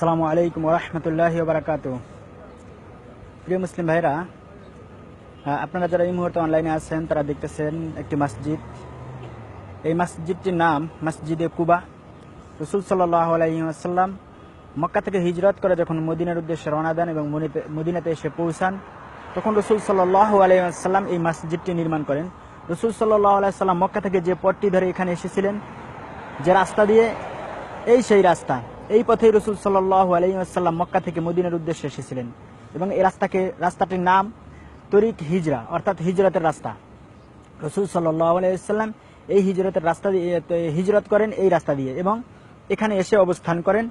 আসসালামু আলাইকুম ওয়া রাহমাতুল্লাহি ওয়া বারাকাতুহু। প্রিয় মুসলিম ভাইরা, আপনারা যারা এই মুহূর্তে অনলাইনে আছেন তারা দেখতেছেন একটি মসজিদ। এই মসজিদটির নাম মসজিদে কুবা। রাসূল সাল্লাল্লাহু আলাইহি ওয়াসাল্লাম মক্কা থেকে হিজরত করে যখন মদিনার উদ্দেশ্যে রওনা দেন এবং মদিনাতে এসে পৌঁছান, তখন রাসূল সাল্লাল্লাহু আলাইহি ওয়াসাল্লাম এই মসজিদটি নির্মাণ করেন। রাসূল সাল্লাল্লাহু আলাইহি ওয়াসাল্লাম মক্কা থেকে যে পথটি ধরে এখানে এসেছিলেন, যে রাস্তা দিয়ে, এই সেই রাস্তা। এই পথেই রাসূল সাল্লাল্লাহু আলাইহি ওয়াসাল্লাম মক্কা থেকে মদিনার উদ্দেশ্যে এসেছিলেন এবং এই রাস্তাটির নাম তরিক হিজরা, অর্থাৎ হিজরতের রাস্তা। রাসূল সাল্লাল্লাহু আলাইহি ওয়াসাল্লাম এই হিজরতের রাস্তা দিয়ে হিজরত করেন এই রাস্তা দিয়ে এবং এখানে এসে অবস্থান করেন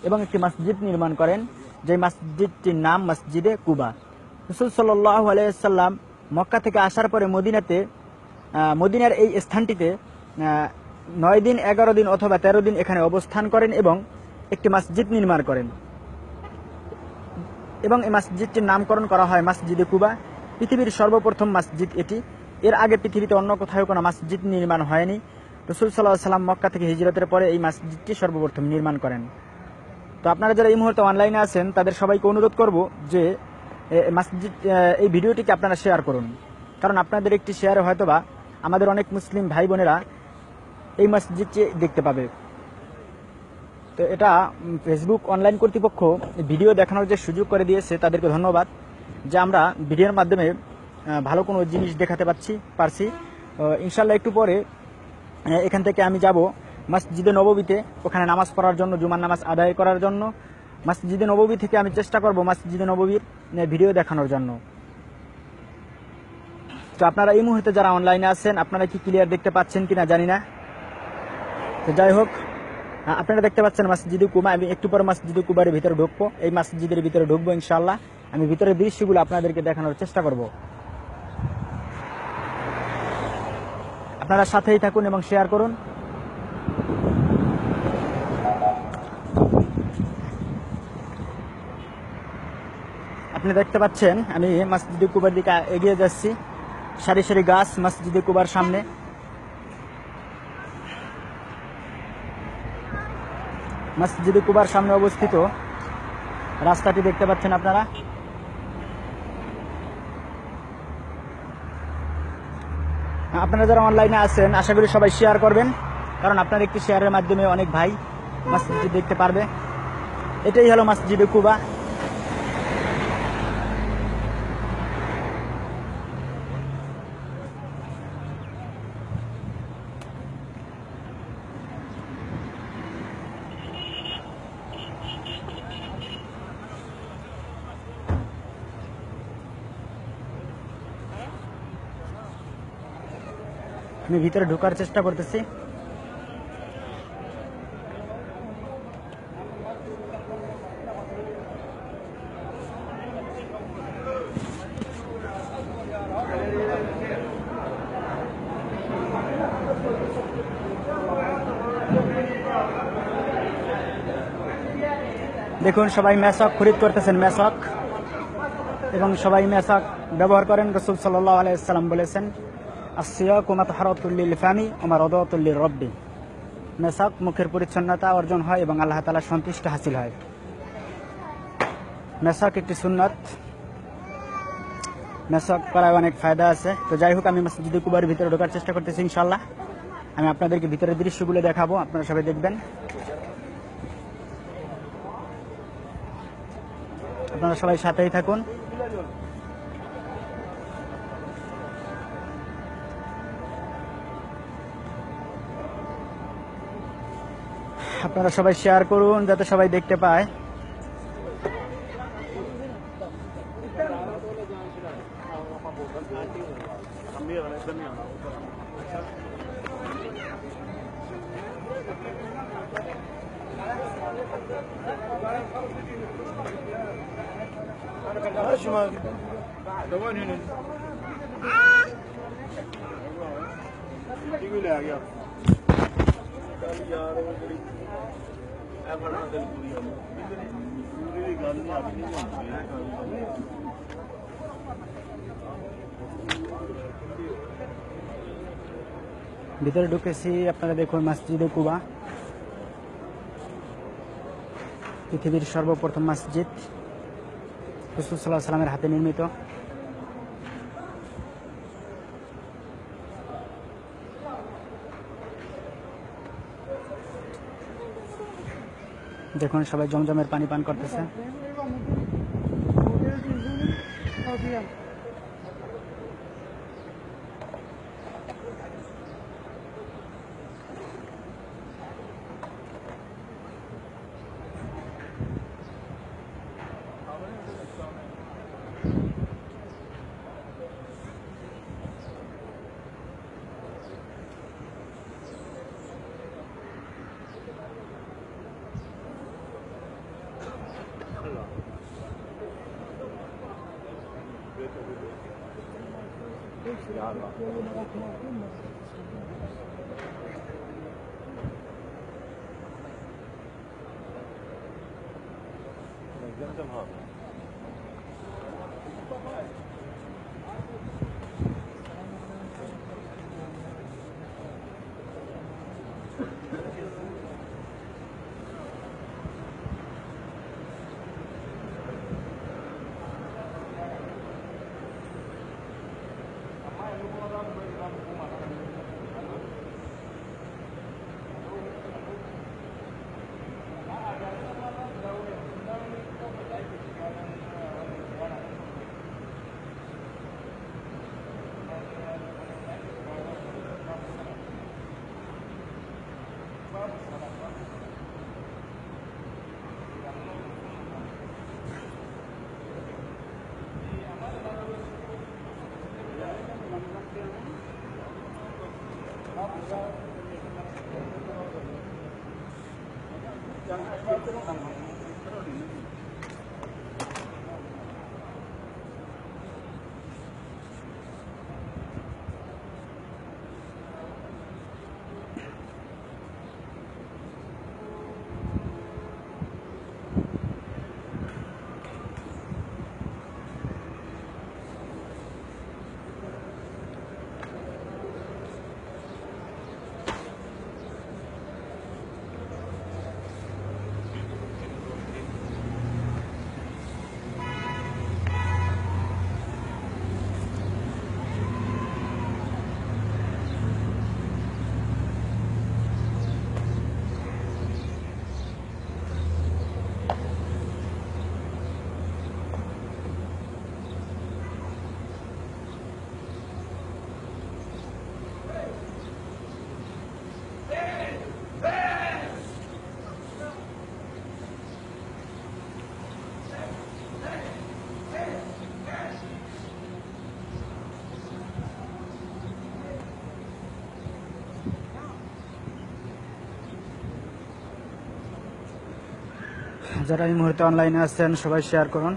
এবং একটি মসজিদ নির্মাণ করেন, যে মসজিদটির নাম মসজিদে কুবা। রাসূল সাল্লাল্লাহু আলাইহি ওয়াসাল্লাম মক্কা থেকে আসার পরে মদিনার এই স্থানটিতে 9 দিন, 11 দিন অথবা 13 দিন এখানে অবস্থান করেন এবং একটি মসজিদ নির্মাণ করেন এবং এই মসজিদটির নামকরণ করা হয় মসজিদে কুবা। পৃথিবীর সর্বপ্রথম মসজিদ এটি। এর আগে পৃথিবীতে অন্য কোথাও কোনো মসজিদ নির্মাণ হয়নি। রাসূল সাল্লাল্লাহু আলাইহি ওয়াসাল্লাম মক্কা থেকে হিজরতের পরে এই মসজিদটি সর্বপ্রথম নির্মাণ করেন। তো আপনারা যারা এই মুহূর্তে অনলাইনে আছেন তাদের সবাইকে অনুরোধ করব যে এই ভিডিওটিকে আপনারা শেয়ার করুন, কারণ আপনাদের একটি শেয়ারে হয়তোবা আমাদের অনেক মুসলিম ভাই বোনেরা এই মসজিদটি দেখতে পাবে। তো এটা ফেসবুক অনলাইন কর্তৃপক্ষ ভিডিও দেখানোর যে সুযোগ করে দিয়েছে তাদেরকে ধন্যবাদ, যে আমরা ভিডিওর মাধ্যমে ভালো কোনো জিনিস দেখাতে পারছি। ইনশাল্লাহ একটু পরে এখান থেকে আমি যাব মসজিদে নববীতে, ওখানে নামাজ পড়ার জন্য, জুমার নামাজ আদায় করার জন্য। মসজিদে নববী থেকে আমি চেষ্টা করব মসজিদে নববীর ভিডিও দেখানোর জন্য। তো আপনারা এই মুহূর্তে যারা অনলাইনে আছেন, আপনারা কি ক্লিয়ার দেখতে পাচ্ছেন কিনা জানি না। তো যাই হোক, আপনারা দেখতে পাচ্ছেন মসজিদে কুবা। আমি একটু পরে মসজিদে কুবার ভিতরে ঢুকবো, এই মসজিদের ভিতরে ঢুকবো ইনশাআল্লাহ। আমি ভিতরের দৃশ্যগুলো আপনাদেরকে দেখানোর চেষ্টা করব। আপনারা সাথেই থাকুন এবং শেয়ার করুন। আপনি দেখতে পাচ্ছেন আমি মসজিদে কুবার দিকে এগিয়ে যাচ্ছি। সারি সারি গাছ মসজিদে কুবার সামনে। মসজিদে কুবার সামনে অবস্থিত রাস্তাটি দেখতে পাচ্ছেন আপনারা। আপনারা যারা অনলাইনে আছেন আশা করি সবাই শেয়ার করবেন, কারণ আপনার একটি শেয়ারের মাধ্যমে অনেক ভাই মসজিদটি দেখতে পারবে। এটাই হলো মসজিদে কুবা। আমি ভিতরে ঢোকার চেষ্টা করতেছি। দেখুন সবাই মেসক খরিদ করতেছেন, মেসক, এবং সবাই মেসক ব্যবহার করেন। রাসূল সাল্লাল্লাহু আলাইহি ওয়াসাল্লাম বলেছেন, আসসিয়াকু মাতহারাতুল লিল ফামি ওয়া মারাদাতুল লির রাব্বি। মেসক মুখের পরিচ্ছন্নতা অর্জন হয় এবং আল্লাহ তাআলার সন্তুষ্টি হাসিল হয়। মেসক একটি সুন্নাত, মেসক করার অনেক ফায়দা আছে। তো যাই হোক, আমি মসজিদে কুবার ভিতরে ঢোকার চেষ্টা করতেছি ইনশাআল্লাহ। আমি আপনাদেরকে ভিতরের দৃশ্যগুলো দেখাবো, আপনারা সবাই দেখবেন। আপনারা সবাই সাথেই থাকুন। আপনারা সবাই শেয়ার করুন যাতে সবাই দেখতে পায়। ভিতরে ঢুকেছি, আপনারা দেখুন মসজিদে কুবা। পৃথিবীর সর্বপ্রথম মসজিদ রাসূল সাল্লাল্লাহু আলাইহি সাল্লামের হাতে নির্মিত। দেখুন সবাই জমজমের পানি পান করতেছে। যারা এই মুহূর্তে অনলাইনে আছেন সবাই শেয়ার করুন।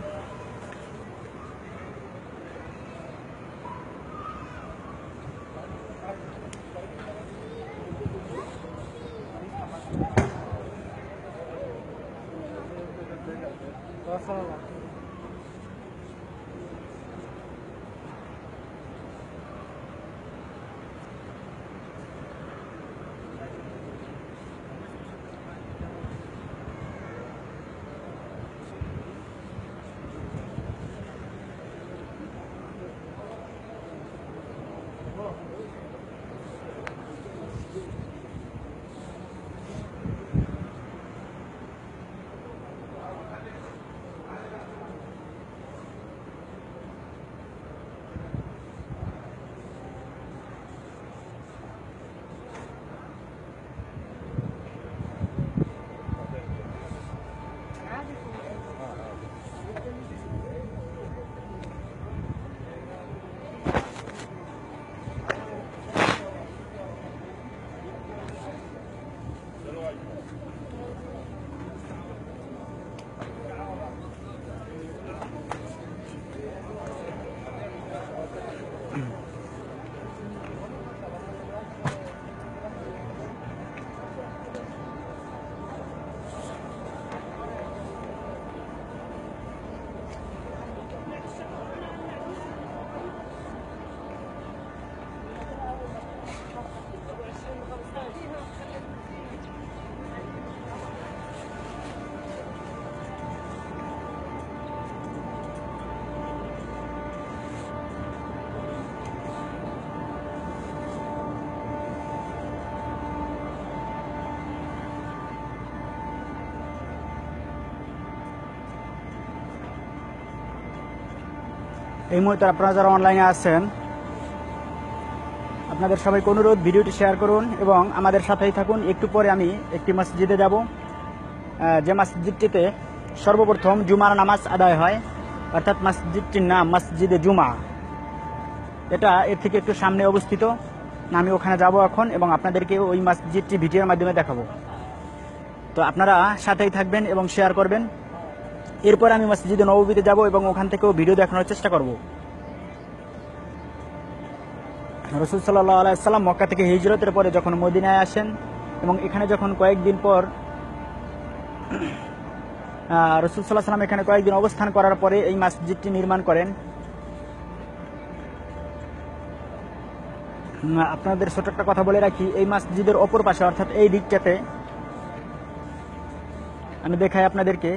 এই মুহূর্তে আপনারা যারা অনলাইনে আছেন আপনাদের সবাইকে অনুরোধ ভিডিওটি শেয়ার করুন এবং আমাদের সাথেই থাকুন। একটু পরে আমি একটি মসজিদে যাব, যে মসজিদটিতে সর্বপ্রথম জুমার নামাজ আদায় হয়, অর্থাৎ মসজিদটির নাম মসজিদে জুমা। এটা এর থেকে একটু সামনে অবস্থিত। আমি ওখানে যাব এখন এবং আপনাদেরকে ওই মসজিদটি ভিডিওর মাধ্যমে দেখাবো। তো আপনারা সাথেই থাকবেন এবং শেয়ার করবেন। এরপর আমি মসজিদে নববীতে যাব এবং ওখান থেকেও ভিডিও দেখানোর চেষ্টা করব। রাসূল সাল্লাল্লাহু আলাইহি ওয়াসাল্লাম মক্কা থেকে হিজরতের পরে যখন মদিনায় আসেন এবং এখানে যখন কয়েকদিন পর রাসূল সাল্লাল্লাহু আলাইহি ওয়াসাল্লাম এখানে কয়েকদিন অবস্থান করার পরে এই মসজিদটি নির্মাণ করেন। আপনাদের ছোট একটা কথা বলে রাখি, এই মসজিদের অপর পাশে অর্থাৎ এই দিকটাতে আমি দেখাই আপনাদেরকে,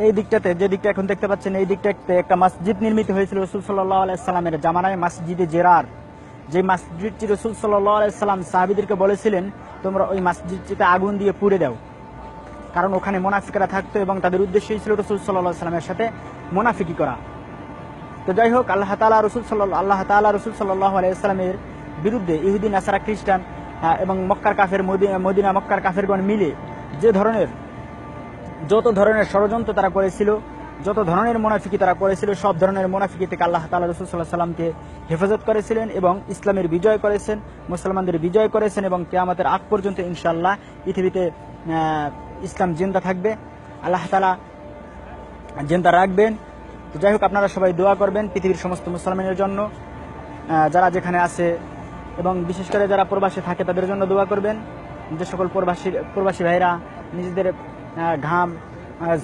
এই দিকটাতে যে দিকটা এখন দেখতে পাচ্ছেন এই দিকটাতে একটা মসজিদ নির্মিত হয়েছিল রাসূল সাল্লাল্লাহু আলাইহি সাল্লামের জামানায়, মসজিদে জেরার। যে মসজিদটি রাসূল সাল্লাল্লাহু আলাইহি সাল্লাম সাহাবীদেরকে বলেছিলেন তোমরা ওই মসজিদটিতে আগুন দিয়ে পুড়ে দাও, কারণ ওখানে মুনাফিকরা থাকতো এবং তাদের উদ্দেশ্যই ছিল রাসূল সাল্লাল্লাহু আলাইহি সাল্লামের সাথে মুনাফিকি করা। তো যাই হোক, আল্লাহ তাআলা রাসূল সাল্লাল্লাহু আলাইহি সাল্লামের বিরুদ্ধে ইহুদি নাসারা খ্রিস্টান এবং মক্কার কাফের মদিনা মক্কার কাফেরগণ মিলে যত ধরনের ষড়যন্ত্র তারা করেছিল, যত ধরনের মুনাফিকি তারা করেছিল, সব ধরনের মুনাফিকি থেকে আল্লাহ তাআলা রাসূল সাল্লাল্লাহু আলাইহি সাল্লামকে হেফাজত করেছিলেন এবং ইসলামের বিজয় করেছেন, মুসলমানদের বিজয় করেছেন এবং কিয়ামতের আগ পর্যন্ত ইনশাআল্লাহ পৃথিবীতে ইসলাম জিন্দা থাকবে, আল্লাহ তাআলা জিন্দা রাখবেন। তো যাই হোক, আপনারা সবাই দোয়া করবেন পৃথিবীর সমস্ত মুসলমানের জন্য, যারা যেখানে আছে এবং বিশেষ করে যারা প্রবাসে থাকে তাদের জন্য দোয়া করবেন। যে সকল প্রবাসী ভাইরা নিজেদের ঘাম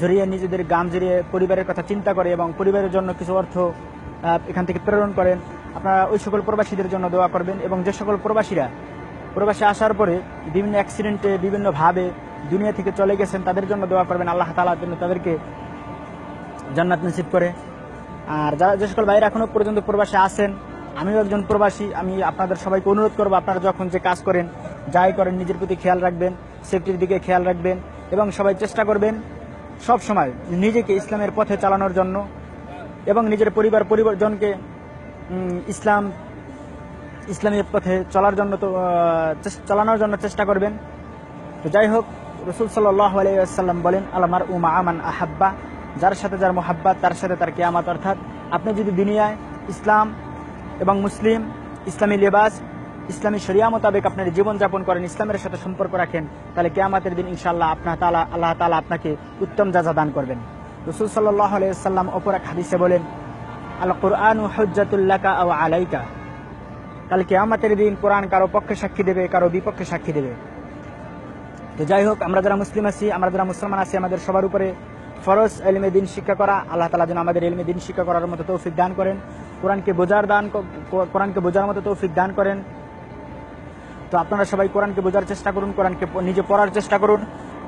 ঝরিয়ে নিজেদের গাম ঝরিয়ে পরিবারের কথা চিন্তা করে এবং পরিবারের জন্য কিছু অর্থ এখান থেকে প্রেরণ করেন, আপনারা ওই সকল প্রবাসীদের জন্য দোয়া করবেন। এবং যে সকল প্রবাসীরা প্রবাসে আসার পরে বিভিন্ন অ্যাক্সিডেন্টে বিভিন্নভাবে দুনিয়া থেকে চলে গেছেন তাদের জন্য দোয়া করবেন, আল্লাহ তাআলা যেন তাদেরকে জান্নাত নসিব করে। আর যারা যে সকল ভাইরা এখনো পর্যন্ত প্রবাসে আছেন, আমিও একজন প্রবাসী, আমি আপনাদের সবাইকে অনুরোধ করবো আপনারা যখন যে কাজ করেন যাই করেন নিজের প্রতি খেয়াল রাখবেন, সেফটির দিকে খেয়াল রাখবেন এবং সবাই চেষ্টা করবেন সব সময় নিজেকে ইসলামের পথে চালানোর জন্য এবং নিজের পরিবারজনকে ইসলামের পথে চালানোর জন্য চেষ্টা করবেন। তো যাই হোক, রাসূল সাল্লাল্লাহু আলাইহি ওয়াসাল্লাম বলেন আল মারউ মা মান আহাব্বা, যার সাথে যার মোহাব্বত তার সাথে তার কিয়ামত। অর্থাৎ আপনি যদি দুনিয়ায় ইসলাম এবং মুসলিম, ইসলামী লেবাস, ইসলামী শরিয়া মোতাবেক আপনার জীবনযাপন করেন, ইসলামের সাথে সম্পর্ক রাখেন, তাহলে কিয়ামতের দিন ইনশাআল্লাহ আল্লাহ তাআলা আপনাকে উত্তম জাযা দান করবেন। রাসূল সাল্লাল্লাহু আলাইহি ওয়াসাল্লাম অপর এক হাদিসে বলেন আল কুরআনু হুজ্জাতুল লাকা আও আলাইকা, কাল কিয়ামতের দিন কোরআন কারো পক্ষে সাক্ষী দেবে, কারো বিপক্ষে সাক্ষী দেবে। তো যাই হোক, আমরা যারা মুসলিম আছি, আমরা যারা মুসলমান আছি, আমাদের সবার উপরে ফরজ ইলমে দিন শিক্ষা করা। আল্লাহ তাআলা যেন আমাদের ইলমে দিন শিক্ষা করার মতো তৌফিক দান করেন, কোরআনকে বোঝার মতো তৌফিক দান করেন। তো আপনারা সবাই কোরআনকে বোঝার চেষ্টা করুন, কোরআনকে নিজে পড়ার চেষ্টা করুন,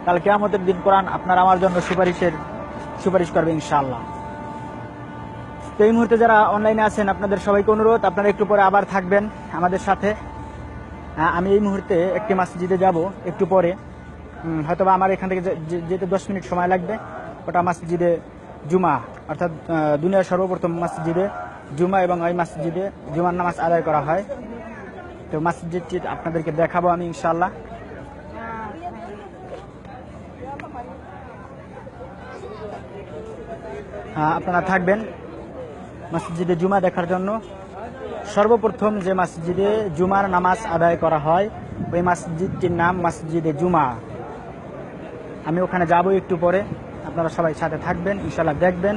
কাল কিয়ামতের দিন কোরআন আপনার আমার জন্য সুপারিশ করবে ইনশাআল্লাহ। তো এই মুহূর্তে যারা অনলাইনে আছেন আপনাদের সবাইকে অনুরোধ আপনারা একটু পরে আবার থাকবেন আমাদের সাথে। আমি এই মুহূর্তে একটি মসজিদে যাব, একটু পরে হয়তোবা আমার এখান থেকে যেতে 10 মিনিট সময় লাগবে। ওটা মসজিদে জুমা, অর্থাৎ দুনিয়ার সর্বপ্রথম মসজিদে জুমা, এবং ওই মসজিদে জুমার নামাজ আদায় করা হয়। তো মসজিদটি আপনাদেরকে দেখাবো আমি ইনশাআল্লাহ। আপনারা থাকবেন মসজিদে জুমা দেখার জন্য। সর্বপ্রথম যে মসজিদে জুমার নামাজ আদায় করা হয় ওই মসজিদটির নাম মসজিদে জুমা। আমি ওখানে যাব একটু পরে, আপনারা সবাই সাথে থাকবেন ইনশাআল্লাহ, দেখবেন।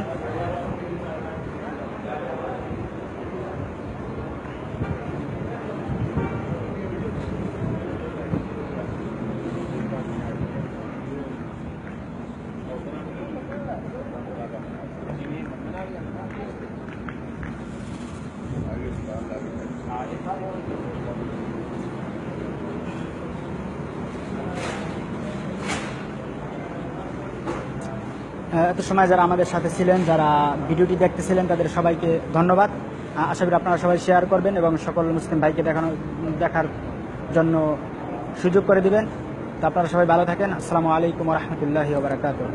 এত সময় যারা আমাদের সাথে ছিলেন, যারা ভিডিওটি দেখতেছিলেন, তাদের সবাইকে ধন্যবাদ। আশা করি আপনারা সবাই শেয়ার করবেন এবং সকল মুসলিম ভাইকে দেখার জন্য সুযোগ করে দিবেন। তো আপনারা সবাই ভালো থাকেন। আসসালামু আলাইকুম ওয়া রাহমাতুল্লাহি ওয়া বারাকাতুহু।